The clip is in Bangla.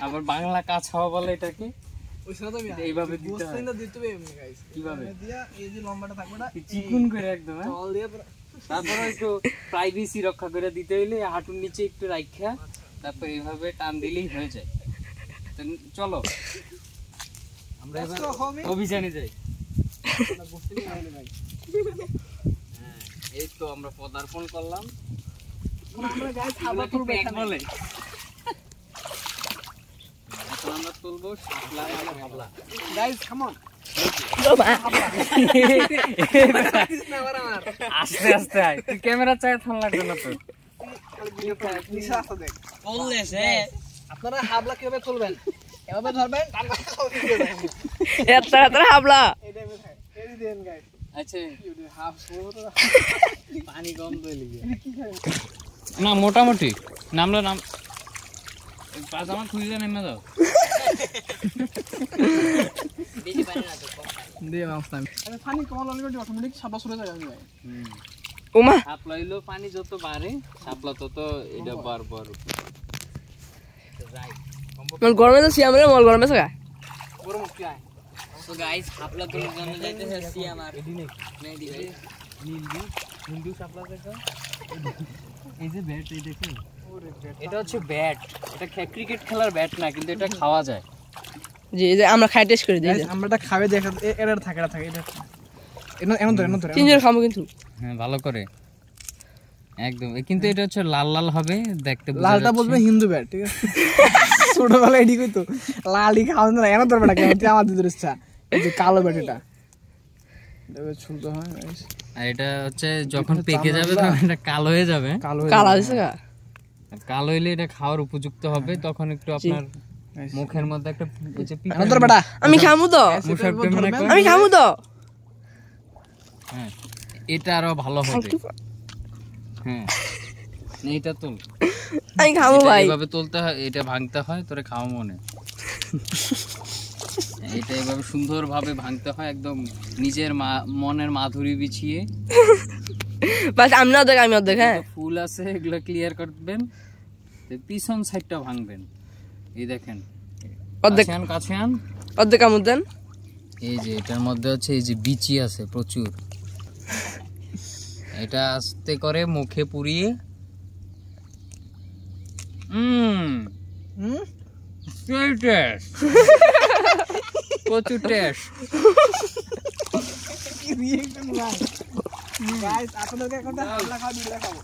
আবার বাংলা কাজ হওয়া বলে এটাকে এইভাবে দিতে হয় কিভাবে এই যে লম্বাটা থাকবে না চিকুন করে একদম জল দিয়ে তারপর একটু প্রাইভেসি রক্ষা করে দিতে হইলে হাঁটুর নিচে একটু রাখা তারপর এইভাবে টান দিলেই হয়ে যায়। চলো আমরা এবার অভিযানে যাই। এই তো আমরা পদার্পণ করলাম। আমরা গাইস হাবলা তুলবো বলে এখন আমরা তুলবো শাপলা আর হাবলা। গাইস কাম অন আস্তে আস্তে আয়, তুই ক্যামেরা চাই থাম লাগবে না তো আপনারা হাবলা কিভাবে তুলবেন এভাবে ধরবেন হাবলা আচ্ছা পানি কম না মোটামুটি নামলো নাম পাঁচ আমার খুঁজে নেমে যাও পানি কম হলে অটোমেটিক সাপলা সরে যায়। ওমা শাপলা হইলো পানি যত বাড়ে শাপলা তত এটা বারবার মল গরমে তো সিয়াম রে মল গরমে সগা গরম কি আয় তো গাইস শাপলা তোলার জন্য যাইতেছে সিয়াম আর মেহেদি ভাই হিন্দু শাপলা দেখো এই যে ব্যাট এই দেখো এটা হচ্ছে ব্যাট, এটা ক্রিকেট খেলার ব্যাট না কিন্তু এটা খাওয়া যায়। জি যে আমরা খাই টেস্ট করে দিই আমরা এটা খাবে দেখা এর থাকে এটা থাকে এটা এমন ধরে তিনজন খাবো কিন্তু হ্যাঁ ভালো করে একদম। কিন্তু এটা হচ্ছে লাল লাল হবে দেখতে, লালটা বলবে হিন্দু ব্যাট ঠিক আছে ছোটবেলায় এডি কইতো লালই খাওয়া না এমন ধরবে না কেমন আমার দিদের ইচ্ছা এই যে কালো ব্যাট এটা দেবে ছুলতে হয় গাইস। আর এটা হচ্ছে যখন পেকে যাবে তখন এটা কালো হয়ে যাবে, কালো হইছে গা কালো হইলে এটা খাওয়ার উপযুক্ত হবে। তখন একটু আপনার মুখের মধ্যে একটা এই যে আমি খামু তো আমি খামু তো হ্যাঁ এটা আরো ভালো হবে। হ্যাঁ এইটা তুল আমি খামু ভাই এইভাবে তুলতে হয়, এটা ভাঙতে হয় তোরে খাওয়া মনে এটা এইভাবে সুন্দরভাবে ভাঙতে হয় একদম নিজের মনের মাধুরী বিছিয়ে। বাস আমি অর্ধেক আমি অর্ধেক। হ্যাঁ ফুল আছে এগুলো ক্লিয়ার করবেন, পিছন সাইডটা ভাঙবেন। এই দেখেন অর্ধেক কাছে আন অর্ধেক আমুদ দেন। এই যে এটার মধ্যে হচ্ছে এই যে বিচি আছে প্রচুর, এটা আস্তে করে মুখে পুরিয়ে প্রচুর টেস্ট। গাইস আপনাদের এখন হাবলা খাওয়া দিলে খাবো।